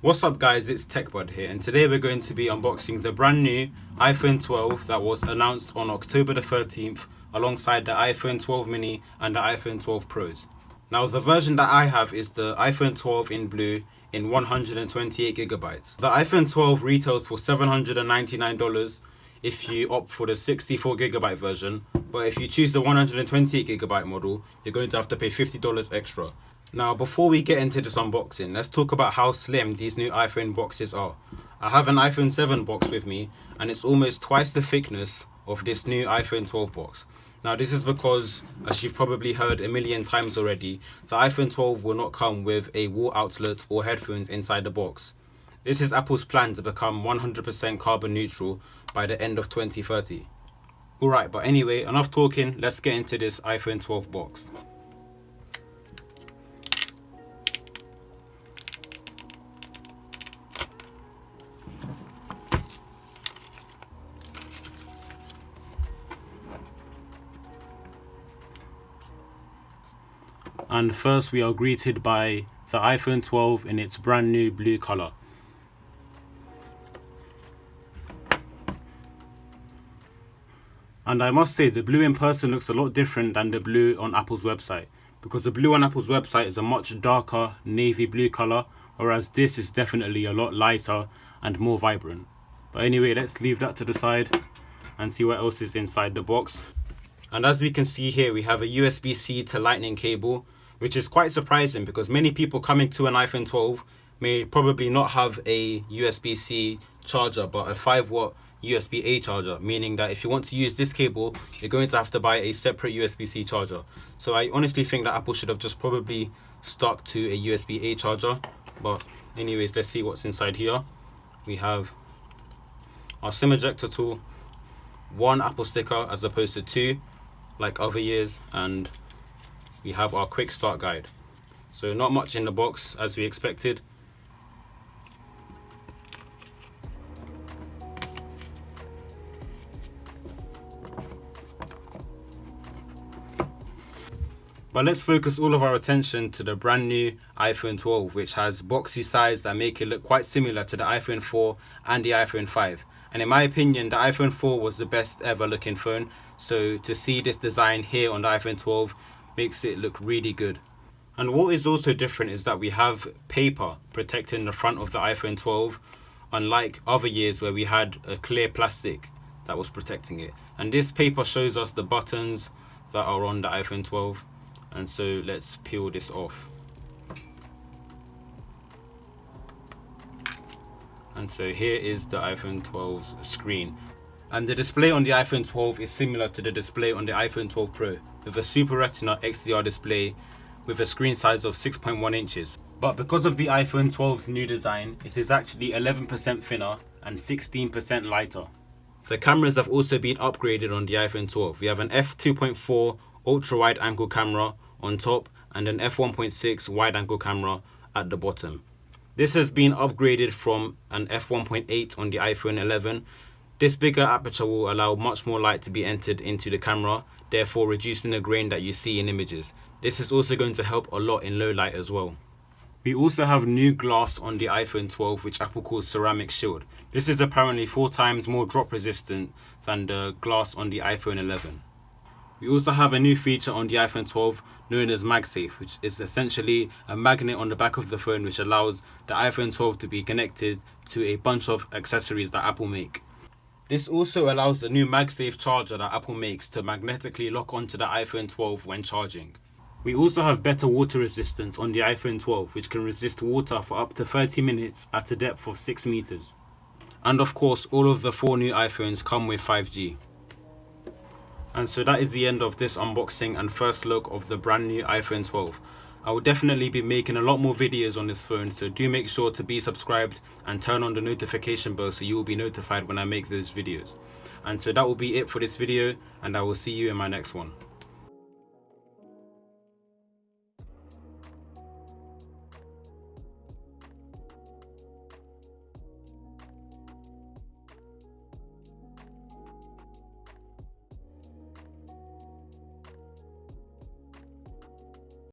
What's up guys, it's TechBud here, and today we're going to be unboxing the brand new iPhone 12 that was announced on October the 13th alongside the iPhone 12 mini and the iPhone 12 Pros. Now the version that I have is the iPhone 12 in blue in 128GB. The iPhone 12 retails for $799 if you opt for the 64GB version, but if you choose the 128GB model, you're going to have to pay $50 extra. Now before we get into this unboxing, let's talk about how slim these new iPhone boxes are. I have an iPhone 7 box with me and it's almost twice the thickness of this new iPhone 12 box. Now this is because, as you've probably heard a million times already, the iPhone 12 will not come with a wall outlet or headphones inside the box. This is Apple's plan to become 100% carbon neutral by the end of 2030. Alright, but anyway, enough talking, let's get into this iPhone 12 box. And first we are greeted by the iPhone 12 in its brand new blue color. And I must say, the blue in person looks a lot different than the blue on Apple's website, because the blue on Apple's website is a much darker navy blue color, whereas this is definitely a lot lighter and more vibrant. But anyway, let's leave that to the side and see what else is inside the box. And as we can see here, we have a USB-C to Lightning cable, which is quite surprising because many people coming to an iPhone 12 may probably not have a USB-C charger but a 5-watt USB-A charger, meaning that if you want to use this cable, you're going to have to buy a separate USB-C charger. So I honestly think that Apple should have just probably stuck to a USB-A charger. But anyways, let's see what's inside here. We have our SIM ejector tool, one Apple sticker as opposed to two like other years, and we have our quick start guide. So not much in the box as we expected. But let's focus all of our attention to the brand new iPhone 12, which has boxy sides that make it look quite similar to the iPhone 4 and the iPhone 5. And in my opinion, the iPhone 4 was the best ever looking phone, so to see this design here on the iPhone 12 makes it look really good. And what is also different is that we have paper protecting the front of the iPhone 12, unlike other years where we had a clear plastic that was protecting it. And this paper shows us the buttons that are on the iPhone 12. And so let's peel this off. And so here is the iPhone 12's screen. And the display on the iPhone 12 is similar to the display on the iPhone 12 Pro, with a Super Retina XDR display with a screen size of 6.1 inches. But because of the iPhone 12's new design, it is actually 11% thinner and 16% lighter. The cameras have also been upgraded on the iPhone 12. We have an f2.4 ultra-wide angle camera on top and an f1.6 wide angle camera at the bottom. This has been upgraded from an f1.8 on the iPhone 11. This bigger aperture will allow much more light to be entered into the camera, therefore reducing the grain that you see in images. This is also going to help a lot in low light as well. We also have new glass on the iPhone 12, which Apple calls ceramic shield. This is apparently 4 times more drop resistant than the glass on the iPhone 11. We also have a new feature on the iPhone 12 known as magsafe, which is essentially a magnet on the back of the phone which allows the iPhone 12 to be connected to a bunch of accessories that Apple make. This also allows the new magsafe charger that Apple makes to magnetically lock onto the iPhone 12 when charging. We also have better water resistance on the iPhone 12, which can resist water for up to 30 minutes at a depth of 6 meters. And of course, all of the 4 new iPhones come with 5G. And so that is the end of this unboxing and first look of the brand new iPhone 12. I will definitely be making a lot more videos on this phone, so do make sure to be subscribed and turn on the notification bell so you will be notified when I make those videos. And so that will be it for this video, and I will see you in my next one.